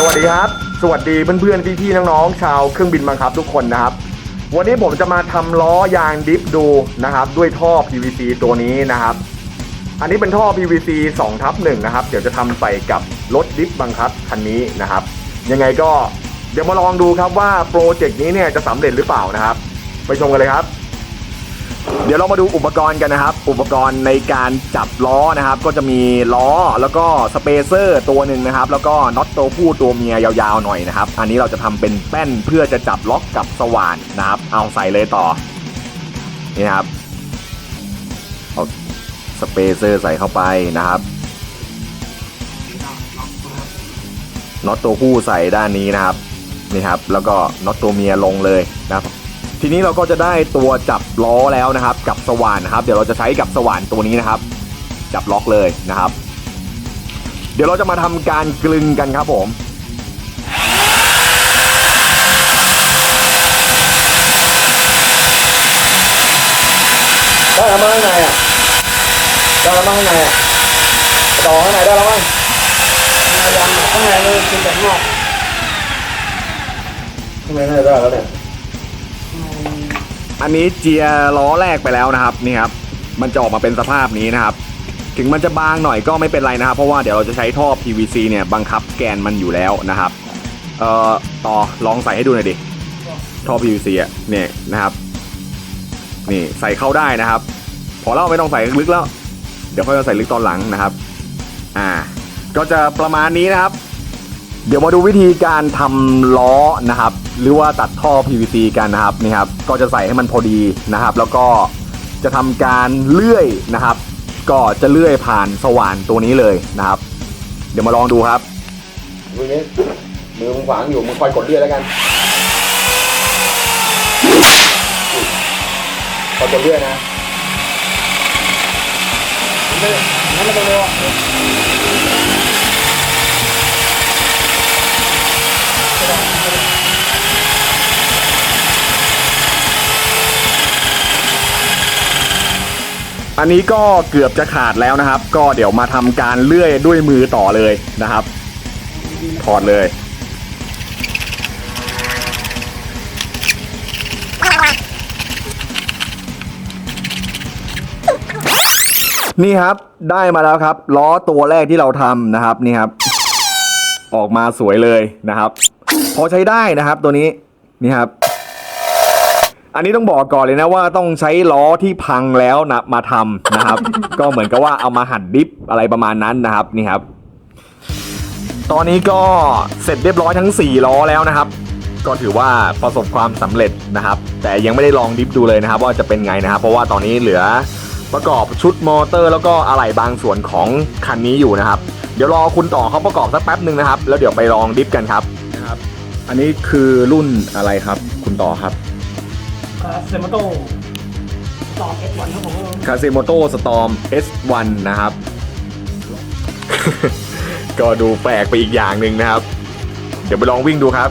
วัสดีครับสวัสดีเพื่อนๆพี่ๆน้องๆชาวเครื่องบินบังคับทุกคนนะครับวันนี้ผมจะมาทำล้อยางดิฟดูนะครับด้วยท่อ PVC ตัวนี้นะครับอันนี้เป็นท่อ PVC 2/1นะครับเดี๋ยวจะทำใส่กับรถดิฟบังคับคันนี้นะครับยังไงก็เดี๋ยวมาลองดูครับว่าโปรเจกต์นี้เนี่ยจะสำเร็จหรือเปล่านะครับไปชมกันเลยครับเดี๋ยวเรามาดูอุปกรณ์กันนะครับอุปกรณ์ในการจับล้อนะครับก็จะมีล้อแล้วก็สเปเซอร์ตัวหนึ่งนะครับแล้วก็น็อตตัวผู้ตัวเมียยาวๆหน่อยนะครับอันนี้เราจะทำเป็นแป้นเพื่อจะจับล็อกกับสว่านนะครับเอาใส่เลยต่อนี่นะครับเอาสเปเซอร์ใส่เข้าไปนะครับน็อตตัวผู้ใส่ด้านนี้นะครับนี่ครับแล้วก็น็อตตัวเมียลงเลยนะครับทีนี้เราก็จะได้ตัวจับล้อแล้วนะครับกับสว่านนะครับเดี๋ยวเราจะใช้กับสว่านตัวนี้นะครับจับล็อกเลยนะครับเดี๋ยวเราจะมาทำการกลึงกันครับผมได้แล้วมั้งข้างในอ่ะได้แล้วมั้งข้างในอ่ะต่อข้างในได้แล้วมั้งยังข้างในเลยคือแบบนอกข้างในได้แล้วเนี่ยอันนี้เจียล้อแรกไปแล้วนะครับนี่ครับมันจะออกมาเป็นสภาพนี้นะครับถึงมันจะบางหน่อยก็ไม่เป็นไรนะครับเพราะว่าเดี๋ยวเราจะใช้ท่อ PVC เนี่ยบังคับแกนมันอยู่แล้วนะครับต่อลองใส่ให้ดูหน่อยดิท่อ PVC อ่ะเนี่ยนะครับนี่ใส่เข้าได้นะครับพอแล้วไม่ต้องใส่ลึกแล้วเดี๋ยวค่อยใส่ลึกตอนหลังนะครับก็จะประมาณนี้นะครับเดี๋ยวมาดูวิธีการทำล้อนะครับหรือว่าตัดท่อ PVC กันนะครับนี่ครับก็จะใส่ให้มันพอดีนะครับแล้วก็จะทำการเลื่อยนะครับก็จะเลื่อยผ่านสว่านตัวนี้เลยนะครับเดี๋ยวมาลองดูครับมือนี้มือมึงขวางอยู่มึงคอยกดเลื่อยแล้วกันคอยกดเลื่อยนะงั้นเราไปเร็วอันนี้ก็เกือบจะขาดแล้วนะครับก็เดี๋ยวมาทำการเลื่อยด้วยมือต่อเลยนะครับถอดเลยนี่ครับได้มาแล้วครับล้อตัวแรกที่เราทำนะครับนี่ครับออกมาสวยเลยนะครับพอใช้ได้นะครับตัวนี้นี่ครับอันนี้ต้องบอกก่อนเลยนะว่าต้องใช้ล้อที่พังแล้วนะมาทำนะครับ ก็เหมือนกับว่าเอามาหั่นดิฟอะไรประมาณนั้นนะครับนี่ครับตอนนี้ก็เสร็จเรียบร้อยทั้ง4ล้อแล้วนะครับก็ถือว่าประสบความสำเร็จนะครับแต่ยังไม่ได้ลองดิฟดูเลยนะครับว่าจะเป็นไงนะครับเพราะว่าตอนนี้เหลือประกอบชุดมอเตอร์แล้วก็อะไหล่บางส่วนของคันนี้อยู่นะครับเดี๋ยวรอคุณต่อเขาประกอบสักแป๊บหนึ่งนะครับแล้วเดี๋ยวไปลองดิฟกันครับนะครับอันนี้คือรุ่นอะไรครับคุณต่อครับคาเซโมโต้สตอร์ม S1 ครับผมคาเซโมโต้สตอร์ม S1 นะครับ ก็ดูแปลกไปอีกอย่างหนึ่งนะครับเดี๋ยวไปลองวิ่งดูครับ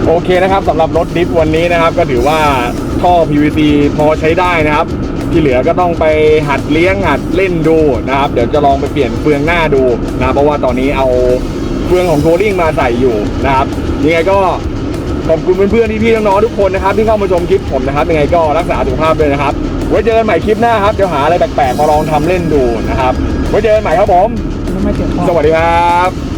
โอเคนะครับสำหรับรถดิฟวันนี้นะครับก็ถือว่าท่อ PVC พอใช้ได้นะครับที่เหลือก็ต้องไปหัดเลี้ยงหัดเล่นดูนะครับเดี๋ยวจะลองไปเปลี่ยนเฟืองหน้าดูนะเพราะว่าตอนนี้เอาเฟืองของโทริ่งมาใส่อยู่นะครับยังไงก็ขอบคุณเพื่อนๆพี่ๆน้องๆทุกคนนะครับที่เข้ามาชมคลิปผมนะครับยังไงก็รักษาสุขภาพด้วยนะครับไว้เจอกันใหม่คลิปหน้าครับเดี๋ยวหาอะไรแปลกๆมาลองทำเล่นดูนะครับไว้เจอกันใหม่ครับผม ไม่เจ็บคอ สวัสดีครับ